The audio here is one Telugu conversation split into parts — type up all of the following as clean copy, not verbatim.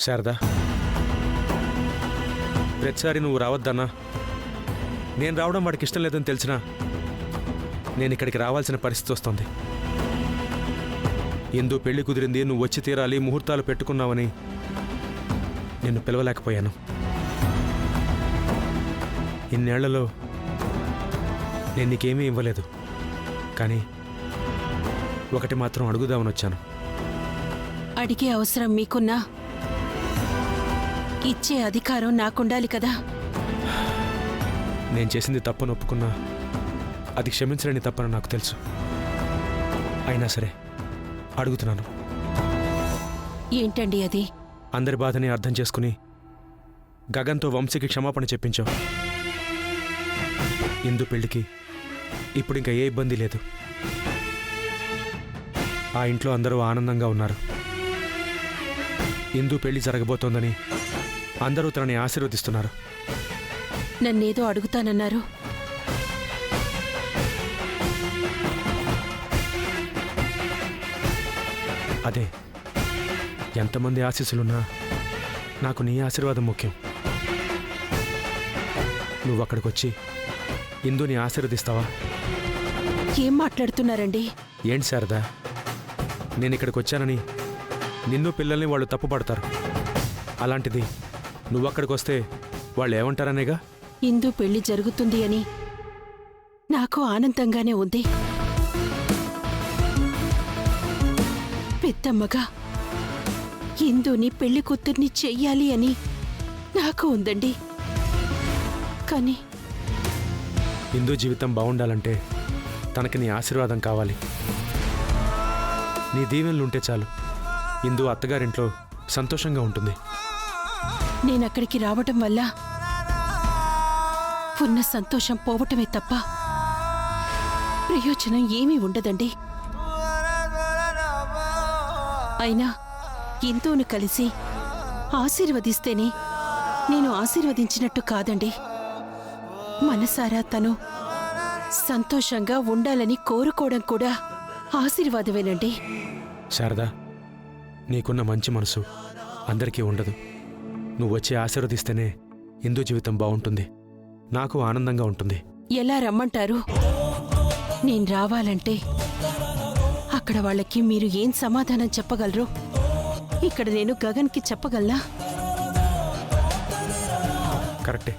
శారదా, ప్రతిసారి నువ్వు రావద్దన్నా, నేను రావడం వాడికి ఇష్టం లేదని తెలిసినా నేను ఇక్కడికి రావాల్సిన పరిస్థితి వస్తుంది. ఇందు పెళ్లి కుదిరింది, నువ్వు వచ్చి తీరాలి, ముహూర్తాలు పెట్టుకున్నావని నిన్ను పిలవలేకపోయాను. ఇన్నేళ్లలో నేను నీకేమీ ఇవ్వలేదు, కానీ ఒకటి మాత్రం అడుగుదామని వచ్చాను. అడిగే అవసరం మీకున్నా ఇచ్చే అధికారం నాకుండాలి కదా. నేను చేసింది తప్పని ఒప్పుకున్నా అది క్షమించలేని తప్పని నాకు తెలుసు. అయినా సరే అడుగుతున్నాను. ఏంటండి అది? అందరి బాధని అర్థం చేసుకుని గగన్తో వంశీకి క్షమాపణ చెప్పించావు. ఇందు పెళ్లికి ఇప్పుడు ఇంకా ఏ ఇబ్బంది లేదు. ఆ ఇంట్లో అందరూ ఆనందంగా ఉన్నారు. ఇందు పెళ్లి జరగబోతోందని అందరూ తనని ఆశీర్వదిస్తున్నారు. నన్నేదో అడుగుతానన్నారు. అదే, ఎంతమంది ఆశీస్సులున్నా నాకు నీ ఆశీర్వాదం ముఖ్యం. నువ్వు అక్కడికొచ్చి ఇందుని ఆశీర్వదిస్తావా? ఏం మాట్లాడుతున్నారండి? ఏంటి శారదా, నేను ఇక్కడికి వచ్చానని నిన్ను పిల్లల్ని వాళ్ళు తప్పుపడతారు. అలాంటిది నువ్వు అక్కడికి వస్తే వాళ్ళు ఏమంటారనేగా. ఇందు పెళ్లి జరుగుతుంది అని నాకు ఆనందంగానే ఉంది. పెద్దమ్మగా ఇందుని పెళ్లి కూతుర్ని చెయ్యాలి అని నాకు ఉందండి. కానీ ఇందు జీవితం బాగుండాలంటే తనకి నీ ఆశీర్వాదం కావాలి. నీ దీవెనలుంటే చాలు, ఇందు అత్తగారింట్లో సంతోషంగా ఉంటుంది. నేనక్కడికి రావటం వల్ల ఉన్న సంతోషం పోవటమే తప్ప ప్రయోజనం ఏమీ ఉండదండి. అయినా ఇందును కలిసి ఆశీర్వదిస్తేనే నేను ఆశీర్వదించినట్టు కాదండి. మనసారా తను సంతోషంగా ఉండాలని కోరుకోవడం కూడా ఆశీర్వాదమేనండి. శారదా, నీకున్న మంచి మనసు అందరికీ ఉండదు. నువ్వు వచ్చి ఆశీర్వదిస్తేనే ఇందు జీవితం బాగుంటుంది, నాకు ఆనందంగా ఉంటుంది. ఎలా రమ్మంటారు? నేను రావాలంటే అక్కడ వాళ్ళకి మీరు ఏం సమాధానం చెప్పగలరు? ఇక్కడ నేను గగన్కి చెప్పగలనా? కరెక్టే,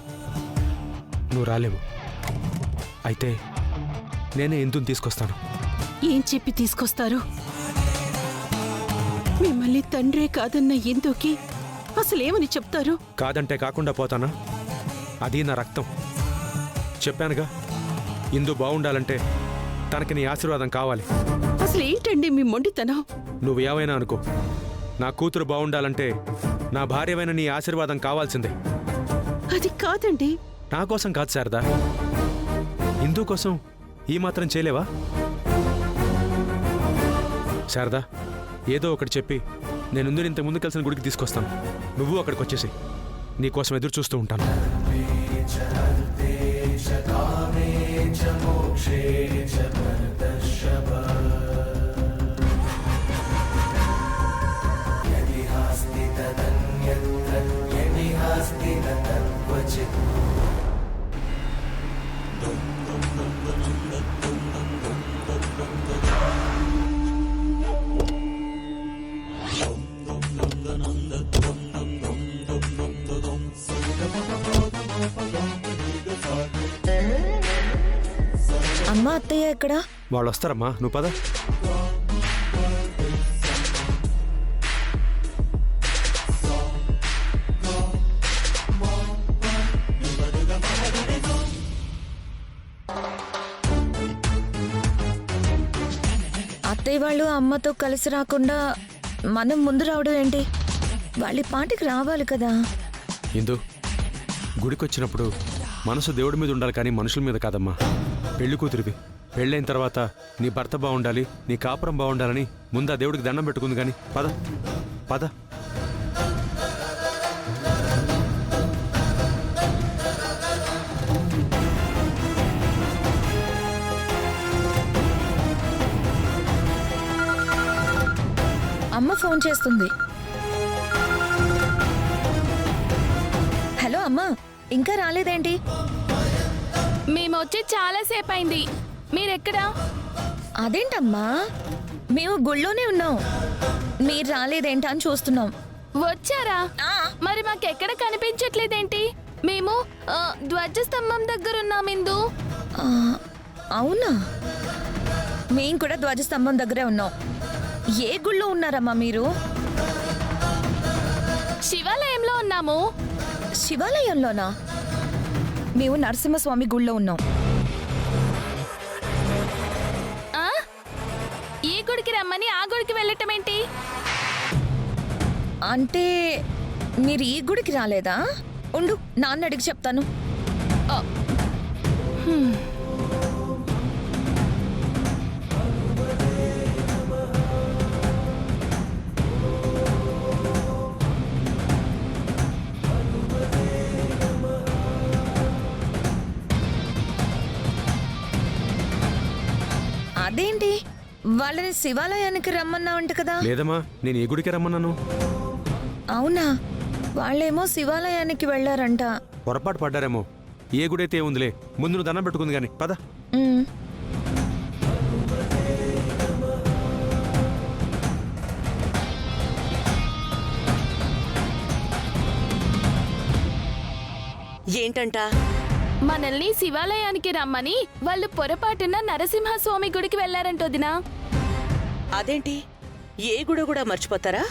నువ్వు రాలేవు. అయితే నేనే ఇందుని తీసుకొస్తాను. ఏం చెప్పి తీసుకొస్తారు? మిమ్మల్ని తండ్రే కాదన్న ఇందుకి అసలేమని చెప్తారు? కాదంటే కాకుండా పోతానా? అది నా రక్తం. చెప్పానుగా, ఇందు బాగుండాలంటే తనకి నీ ఆశీర్వాదం కావాలి. అసలేంటండి మీ మొండితనం? నువ్వు ఏమైనా అనుకో, నా కూతురు బాగుండాలంటే నా భార్యమైన నీ ఆశీర్వాదం కావాల్సిందే. అది కాదండి. నా కోసం కాదు శారదా, ఇందు కోసం ఈ మాత్రం చేయలేవా? శారదా, ఏదో ఒకటి చెప్పి నేను ఇందుని ఇంతకు ముందు కలిసిన గుడికి తీసుకొస్తాను. నువ్వు అక్కడికి వచ్చేసి నీకోసం ఎదురు చూస్తూ ఉంటాను. అమ్మా, అత్తయ్య ఎక్కడ? వాళ్ళు వస్తారమ్మా, నువ్వు పద. అత్తయ్య వాళ్ళు అమ్మతో కలిసి రాకుండా మనం ముందు రావడం ఏంటి? వాళ్ళ పాటికి రావాలి కదా. ఇందు, గుడికొచ్చినప్పుడు మనసు దేవుడి మీద ఉండాలి కానీ మనుషుల మీద కాదమ్మా. పెళ్లి కూతురివి, పెళ్ళైన తర్వాత నీ భర్త బాగుండాలి, నీ కాపురం బాగుండాలని ముందు ఆ దేవుడికి దండం పెట్టుకుంది. కానీ పద పద. అమ్మ ఫోన్ చేస్తుంది. అమ్మా ఇంకా రాలేదేంటి? మేమొచ్చి చాలాసేపు అయింది. మీరెక్కడా? అదేంటమ్మా మేము గుళ్ళోనే ఉన్నాం, మీరు రాలేదేంటా అని చూస్తున్నాం. వచ్చారా? మరి మాకెక్కడ కనిపించట్లేదేంటి? మేము ధ్వజస్తంభం దగ్గర ఉన్నామిందు. ఆ, అవునా? మేం కూడా ధ్వజస్తంభం దగ్గరే ఉన్నాం. ఏ గుళ్ళో ఉన్నారమ్మా మీరు? శివాలయంలో ఉన్నాము. శివాలయంలోనా? మేము నరసింహస్వామి గుళ్ళో ఉన్నాం. ఆ? ఈ గుడికి రమ్మని ఆ గుడికి వెళ్ళటం ఏంటి? అంటే మీరు ఈ గుడికి రాలేదా? ఉండు, నాన్న అడిగి చెప్తాను. అదేంటి వాళ్ళని శివాలయానికి రమ్మన్నావంట కదా? లేదమ్మా, నేను ఏ గుడికి రమ్మన్నాను? అవునా? వాళ్ళేమో శివాలయానికి వెళ్ళారంట. పొరపాటు పడ్డారేమో. ఏ గుడైతే ఏముందిలే, ముందు నువ్వు దండం పెట్టుకుంది కానీ పద. ఉమ్. ఏంటంట? మనల్ని శివాలయానికి రమ్మని వాళ్ళు పొరపాటున నరసింహస్వామి గుడికి వెళ్లారంటోదినా. అదేంటి, ఏ గుడి కూడా మర్చిపోతారా?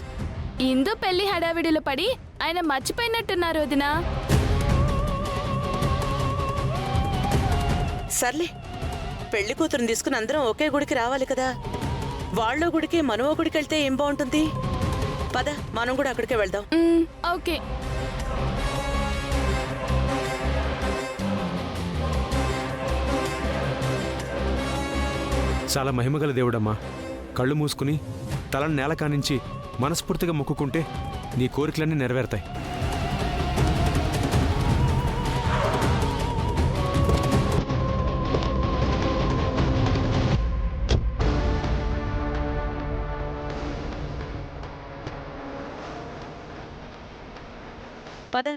ఇందు పెళ్లి హడావిడిలో పడి ఆయన మర్చిపోయినట్టున్నారు వదినా. సర్లే, పెళ్లి కూతురుని తీసుకుని అందరం ఒకే గుడికి రావాలి కదా. వాళ్ళ గుడికి మనం ఓ గుడికి వెళ్తే ఏం బాగుంటుంది? పద, మనం కూడా అక్కడికే వెళ్దాం. ఓకే. చాలా మహిమగల దేవుడమ్మా. కళ్ళు మూసుకుని తలను నేల కానించి మనస్ఫూర్తిగా మొక్కుకుంటే నీ కోరికలన్నీ నెరవేరుతాయి. పద.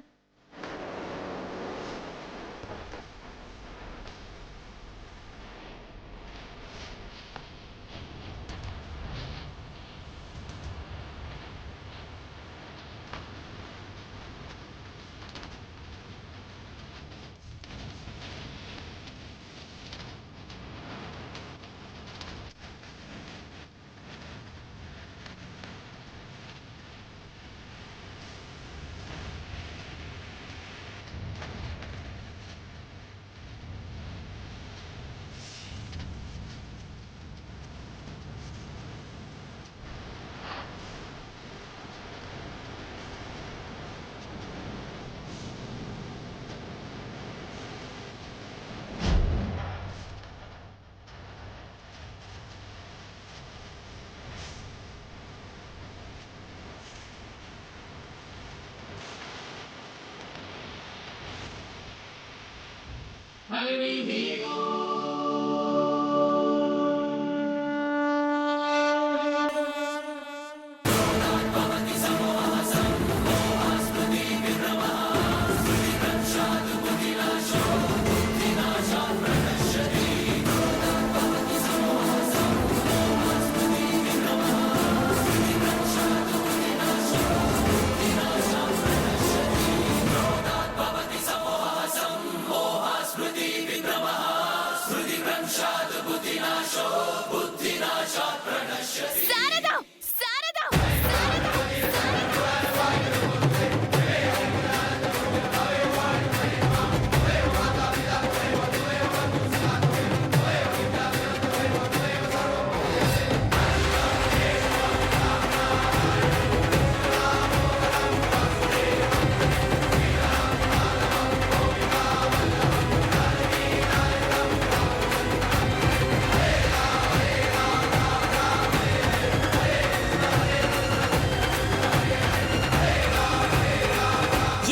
శారదా! శారదా!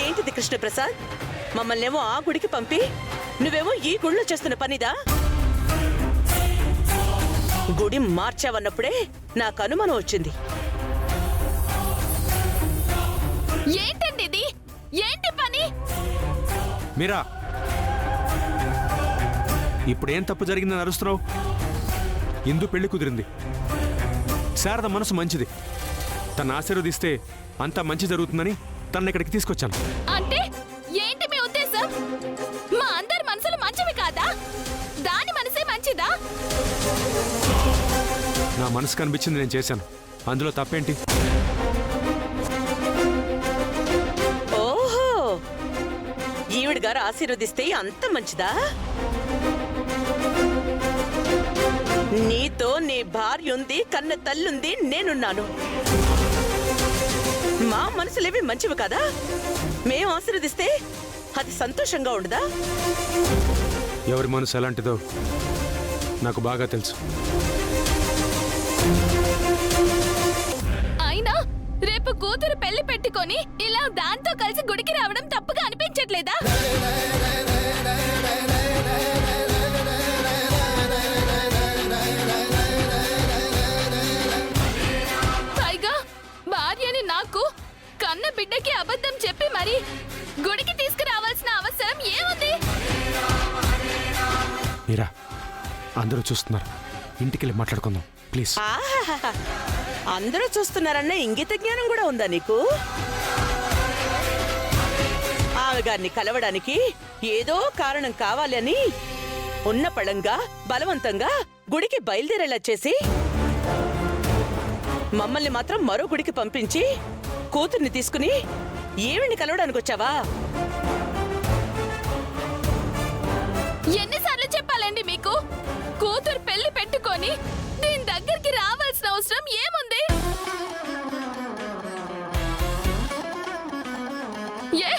ఏంటిది కృష్ణప్రసాద్? మమ్మల్నేమో ఆ గుడికి పంపి నువ్వేమో ఈ గుడిలో చేస్తున్న పనిదా? గుడి మార్చావన్నప్పుడే నాకు అనుమానం వచ్చింది. ఏంటండి ఇది? ఏంటి పని? మీరా ఇప్పుడేం తప్పు జరిగిందని అరుస్తున్నావు? ఇందు పెళ్లి కుదిరింది. శారద మనసు మంచిది. తను ఆశీర్వదిస్తే అంతా మంచి జరుగుతుందని తనని ఇక్కడికి తీసుకొచ్చాను. అంటే ఏంటి మీ ఉద్దేశం? మా అందరి మనసులు మంచివి కాదా? దాని మనసే మంచిదా? నా మనసు కనిపించింది నేను చేశాను. అందులో తప్పేంటి? ఓహో, ఈవిడ గారు ఆశీర్వదిస్తే అంత మంచిదా? నీతో నీ భార్య ఉంది, కన్న తల్లుంది, నేనున్నాను. మా మనసులేవి మంచివి కదా? మేం ఆశీర్వదిస్తే అది సంతోషంగా ఉండదా? ఎవరి మనసు ఎలాంటిదో నాకు బాగా తెలుసు. అయినా రేపు కూతురు పెళ్లి పెట్టుకొని ఇలా దాంతో కలిసి గుడికి రావడం తప్పుగా అనిపించట్లేదా? పైగా భార్యని నాకు కన్న బిడ్డకి అబద్ధం చెప్పి మరి గుడికి తీసుకురావాల్సిన అవసరం ఏముంది? మీరా అందరూ చూస్తున్నారు. ఇంటికెళ్ళి మాట్లాడుకుందాం ప్లీజ్. ఆహాహాహా. అందరూ చూస్తున్నారన్న ఇంగిత జ్ఞానం కూడా ఉందా నీకు? ఆమె గారిని కలవడానికి ఏదో కారణం కావాలని ఉన్న పళంగా బలవంతంగా గుడికి బయలుదేరేలా చేసి మమ్మల్ని మాత్రం మరో గుడికి పంపించి కూతుర్ని తీసుకుని ఏవిని కలవడానికి వచ్చావా? ఎన్నిసార్లు చెప్పాలండి మీకు? కూతురు పెళ్లి పెట్టుకొని దీని దగ్గరికి రావాల్సిన అవసరం ఏముంది? ఏ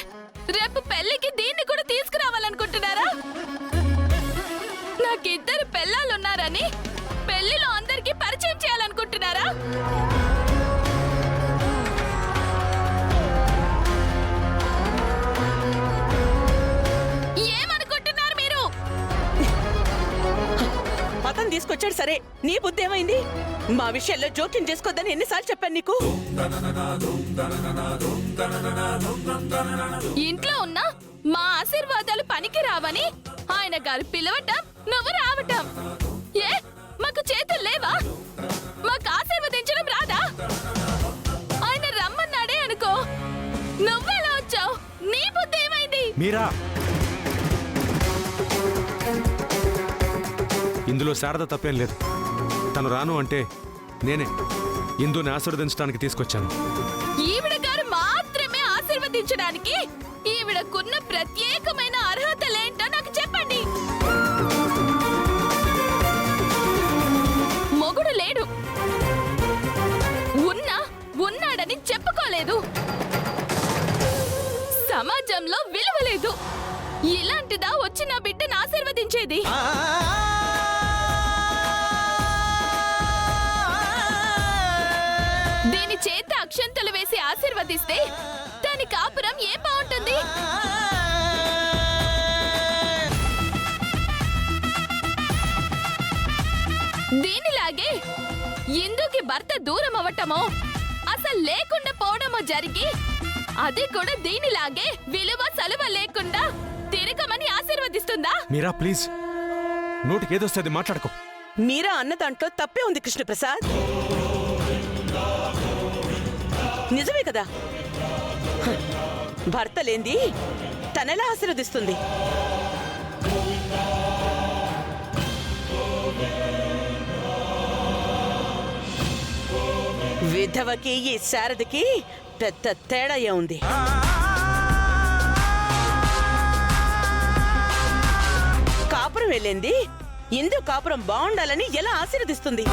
రేపు పెళ్లికి దీన్ని కూడా తీసుకురావాలనుకుంటున్నారా? నాకిద్దరు పెళ్ళాలున్నారని పెళ్లిలో అందరికీ పరిచయం చేయాలనుకుంటున్నారా? ఏమనుకుంటున్నారు మీరు? అతను తీసుకొచ్చాడు సరే, నీ బుద్ధి ఏమైంది? మా విషయాల్లో జోక్యం చేసుకోవద్దని ఎన్నిసార్లు చెప్పాను నీకు? ఇంట్లో ఉన్న మా ఆశీర్వాదాలు పనికి రావని ఆయన గారు పిలవటం, నువ్వు రావటం. ఏ మాకు చేతులు లేవా? మాకు ఆశీర్వదించడం రాదా? ఆయన రమ్మన్నాడే అనుకో, నువ్వెలా వచ్చావు? నీ బుద్ధి ఏమైంది? మీరా ఇందులో శారద తప్పేం లేదు. తను రాను అంటే నేనే ఇందుని ఆశీర్వదించడానికి తీసుకొచ్చాను. ఈవిడ గారు మాత్రమే ఆశీర్వదించడానికి ఈవిడకున్న ప్రత్యేకమైన అర్హతలేంటో నాకు చెప్పండి. మొగుడు లేడు, ఉన్నాడని చెప్పుకోలేదు, సమాజంలో విలువ లేదు. ఇలాంటిదా వచ్చి నా బిడ్డను ఆశీర్వదించేది? దీని చేత అక్షంతలు వేసి ఆశీర్వదిస్తే దాని కాపురం ఏం బాగుంటుంది? దీనిలాగే ఇందుకి భర్త దూరం అవ్వటమో అసలు లేకుండా పోవడమో జరిగి అది కూడా దీనిలాగే విలువ సలువ లేకుండా తిరగమని ఆశీర్వదిస్తుందా? మీరా ప్లీజ్, నోటికి ఏదొస్తుంది మాట్లాడుకో. మీరా అన్న దాంట్లో తప్పే ఉంది కృష్ణప్రసాద్. నిజమే కదా, భర్త లేంది తనెలా ఆశీర్వదిస్తుంది? విధవకి ఈ శారదకి పెద్ద తేడా ఉంది. కాపురం వెళ్ళింది ఇందు కాపురం బాగుండాలని ఎలా ఆశీర్వదిస్తుంది?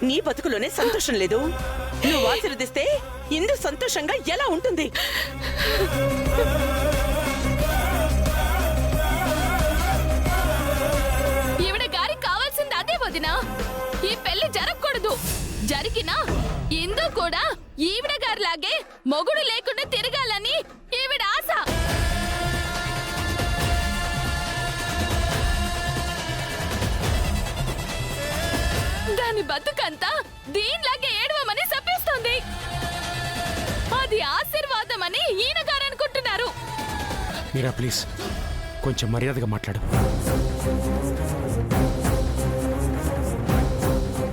నీ బతుకులోనే సంతోషం లేదు. నువ్వు ఆశీర్వదిస్తే ఇందు సంతోషంగా ఎలా ఉంటుంది? ఈవిడ గారికి కావాల్సింది అదే వదినా. ఈ పెళ్లి జరగకూడదు. జరిగినా ఇందు కూడా ఈవిడ గారిలాగే మొగుడు లేకుండా తిరగాలని ఈవిడ ఆశ. దాని బతుకంతా దీనిలాగే ఏడవమని శపిస్తుంది. అది ఆశీర్వాదం అని ఈయన గారు అనుకుంటున్నారు. మీరా ప్లీజ్ కొంచెం మర్యాదగా మాట్లాడు.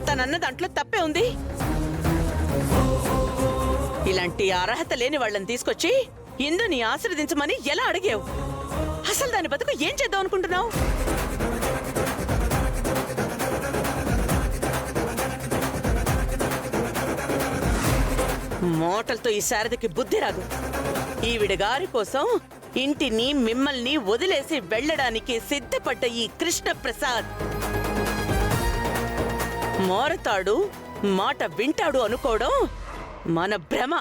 తనన్న దాంట్లో తప్పే ఉంది. ఇలాంటి అర్హత లేని వాళ్ళని తీసుకొచ్చి ఇందుని ఆశీర్వదించమని ఎలా అడిగావు? అసలు దాని బతుకు ఏం చేద్దాం అనుకుంటున్నావు? మోటలతో ఈ శారదకి బుద్ధి రాదు. ఈవిడ గారి కోసం ఇంటిని మిమ్మల్ని వదిలేసి వెళ్ళడానికి సిద్ధపడ్డ ఈ కృష్ణ ప్రసాద్ మారతాడు, మాట వింటాడు అనుకోవడం మన భ్రమ.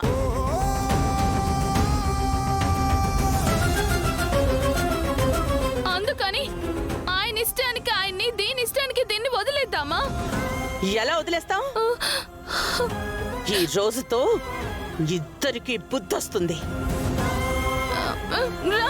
అందుకని ఆయన ఇష్టానికి ఆయన్ని, దీని ఇష్టానికి దీన్ని వదిలేద్దామా? ఎలా వదిలేస్తాం? ఈ రోజుతో ఇద్దరికి బుద్ధొస్తుంది. రా.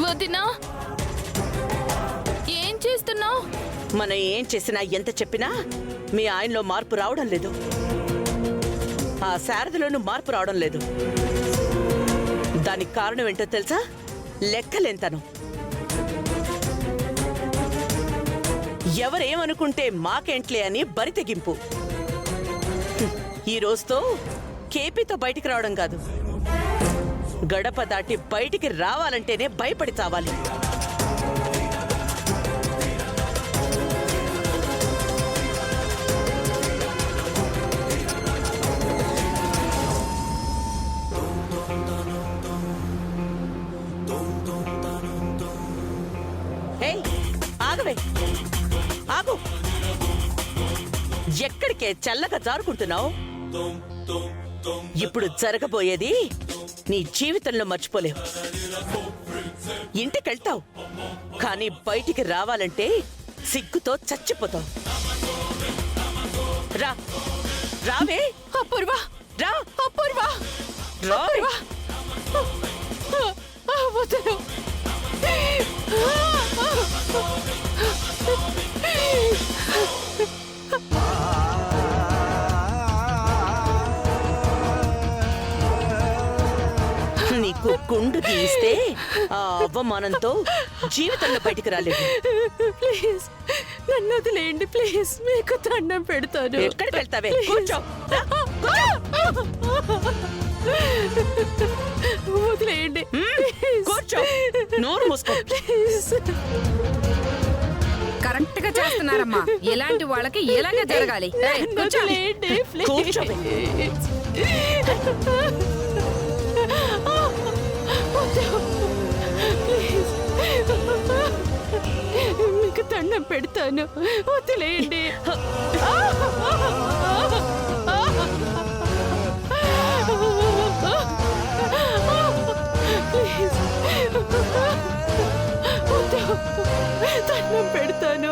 వదినా, ఏం చేస్తున్నావు? మనం ఏం చేసినా ఎంత చెప్పినా మీ ఆయనలో మార్పు రావడం లేదు. ఆ శారదలోనూ మార్పు రావడం లేదు. దానికి కారణం ఏంటో తెలుసా? లెక్కలేంతనం. ఎవరేమనుకుంటే మాకేంట్లే అని బరి తెగింపు. ఈ రోజుతో కేపీతో బయటికి రావడం కాదు, గడప దాటి బయటికి రావాలంటేనే భయపడి చావాలి. ఏయ్, ఆగవే, ఆగు. ఎక్కడికే చల్లగా జారుకుంటున్నావు? ఇప్పుడు జరగబోయేది నీ జీవితంలో మర్చిపోలేవు. ఇంటికెళ్తావు, కానీ బయటికి రావాలంటే సిగ్గుతో చచ్చిపోతావు. రా, రావే. అపూర్వ, రా, అపూర్వ, రావే. వదలు. నీకు గుండు గీస్తే ఆ అవమానంతో జీవితంలో బయటికి రాలేదు. ప్లీజ్ నన్ను వదిలేయండి ప్లీజ్, మీకు దండం పెడతాను. ఎక్కడికి వెళ్తావే? కూర్చో. రా, కూర్చో. వదిలేయండి కూర్చో. నోరు మూసుకో. ప్లీజ్. కరెక్ట్ గా చేస్తున్నారమ్మా. ఇలాంటి వాళ్ళకి ఇలాగే జరగాలి. ఏయ్, కూర్చో. వదిలేయండి కూర్చో. ప్లీజ్. మీకు దండం పెడతాను, వదిలేయండి. ప్లీజ్. దండం పెడతాను.